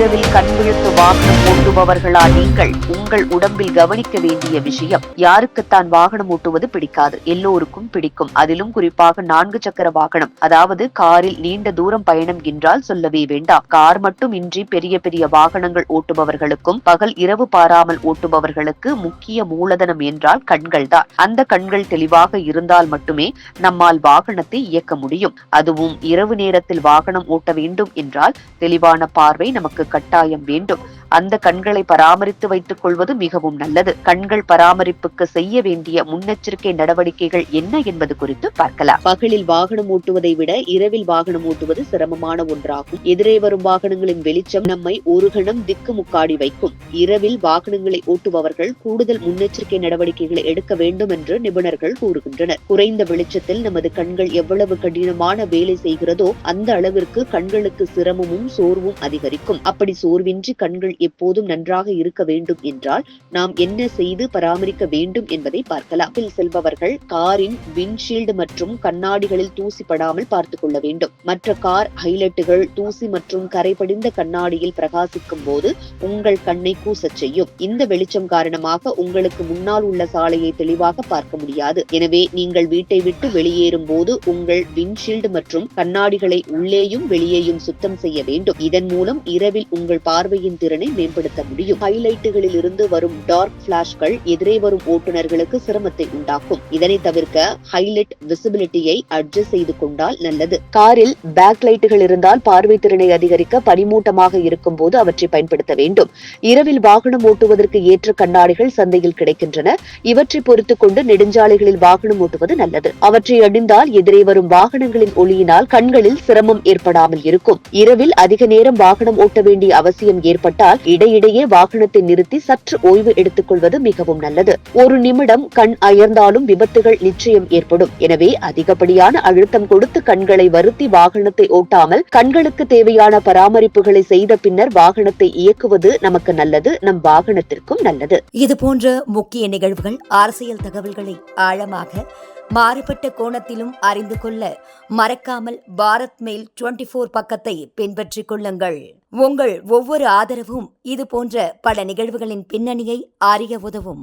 இரவில் கண் விழுத்து வாகனம் ஓட்டுபவர்களா நீங்கள்? உங்கள் உடம்பில் கவனிக்க வேண்டிய விஷயம், யாருக்குத்தான் வாகனம் ஓட்டுவது பிடிக்காது? எல்லோருக்கும் பிடிக்கும். அதிலும் குறிப்பாக 4 சக்கர வாகனம், அதாவது காரில் நீண்ட தூரம் பயணம் என்றால் சொல்லவே வேண்டாம். கார் மட்டும் இன்றி பெரிய பெரிய வாகனங்கள் ஓட்டுபவர்களுக்கும் பகல் இரவு பாராமல் ஓட்டுபவர்களுக்கு முக்கிய மூலதனம் என்றால் கண்கள் தான். அந்த கண்கள் தெளிவாக இருந்தால் மட்டுமே நம்மால் வாகனத்தை இயக்க முடியும். அதுவும் இரவு நேரத்தில் வாகனம் ஓட்ட வேண்டும் என்றால் தெளிவான பார்வை நமக்கு கட்டாயம் வேண்டும். அந்த கண்களை பராமரித்து வைத்துக் கொள்வது மிகவும் நல்லது. கண்கள் பராமரிப்புக்கு செய்ய வேண்டிய முன்னெச்சரிக்கை நடவடிக்கைகள் என்ன என்பது குறித்து பார்க்கலாம். பகலில் வாகனம் ஓட்டுவதை விட இரவில் வாகனம் ஓட்டுவது சிரமமான ஒன்றாகும். எதிரே வரும் வாகனங்களின் வெளிச்சம் நம்மை ஒரு கணம் திக்கு முக்காடி வைக்கும். இரவில் வாகனங்களை ஓட்டுபவர்கள் கூடுதல் முன்னெச்சரிக்கை நடவடிக்கைகளை எடுக்க வேண்டும் என்று நிபுணர்கள் கூறுகின்றனர். குறைந்த வெளிச்சத்தில் நமது கண்கள் எவ்வளவு கடினமான வேலை செய்கிறதோ அந்த அளவிற்கு கண்களுக்கு சிரமமும் சோர்வும் அதிகரிக்கும். அப்படி சோர்வின்றி கண்கள் எப்போதும் நன்றாக இருக்க வேண்டும் என்றால் நாம் என்ன செய்து பராமரிக்க வேண்டும் என்பதை பார்க்கலாம். செல்பவர்கள் காரின் விண்ட்ஷீல்டு மற்றும் கண்ணாடிகளில் தூசி படாமல் பார்த்துக் கொள்ள வேண்டும். மற்ற கார் ஹைலைட்டுகள் தூசி மற்றும் கரை படிந்த கண்ணாடியில் பிரகாசிக்கும் போது உங்கள் கண்ணை கூசச் செய்யும். இந்த வெளிச்சம் காரணமாக உங்களுக்கு முன்னால் உள்ள சாலையை தெளிவாக பார்க்க முடியாது. எனவே நீங்கள் வீட்டை விட்டு வெளியேறும் போது உங்கள் விண்ட்ஷீல்டு மற்றும் கண்ணாடிகளை உள்ளேயும் வெளியேயும் சுத்தம் செய்ய வேண்டும். இதன் மூலம் இரவில் உங்கள் பார்வையின் திறனை மேம்படுத்த முடியும். ஹைலைட்டுகளில் இருந்து வரும் டார்க் பிளாஷ்கள் எதிரே வரும் ஓட்டுநர்களுக்கு சிரமத்தை உண்டாக்கும். இதனை தவிர்க்க ஹைலைட் விசிபிலிட்டியை அட்ஜஸ்ட் செய்து கொண்டால் நல்லது. காரில் பேக் லைட்டுகள் இருந்தால் பார்வை திறனை அதிகரிக்க பனிமூட்டமாக இருக்கும் போது அவற்றை பயன்படுத்த வேண்டும். இரவில் வாகனம் ஓட்டுவதற்கு ஏற்ற கண்ணாடிகள் சந்தையில் கிடைக்கின்றன. இவற்றை பொறுத்துக் கொண்டு நெடுஞ்சாலைகளில் வாகனம் ஓட்டுவது நல்லது. அவற்றை அணிந்தால் எதிரே வரும் வாகனங்களின் ஒளியினால் கண்களில் சிரமம் ஏற்படாமல் இருக்கும். இரவில் அதிக நேரம் வாகனம் ஓட்ட வேண்டிய அவசியம் ஏற்பட்டால் இடையிடையே வாகனத்தை நிறுத்தி சற்று ஓய்வு எடுத்துக் கொள்வது மிகவும் நல்லது. ஒரு நிமிடம் கண் அயர்ந்தாலும் விபத்துகள் நிச்சயம் ஏற்படும். எனவே அதிகப்படியான அழுத்தம் கொடுத்து கண்களை வருத்தி வாகனத்தை ஓட்டாமல் கண்களுக்கு தேவையான பராமரிப்புகளை செய்த பின்னர் வாகனத்தை இயக்குவது நமக்கு நல்லது, நம் வாகனத்திற்கும் நல்லது. இது போன்ற முக்கிய நிகழ்வுகள், அரசியல் தகவல்களை ஆழமாக மாறுபட்ட கோணத்திலும் அறிந்து கொள்ள மறக்காமல் பாரத் மெயில் 24 பக்கத்தை பின்பற்றிக் கொள்ளுங்கள். உங்கள் ஒவ்வொரு ஆதரவும் இது போன்ற பல நிகழ்வுகளின் பின்னணியை அறிய உதவும்.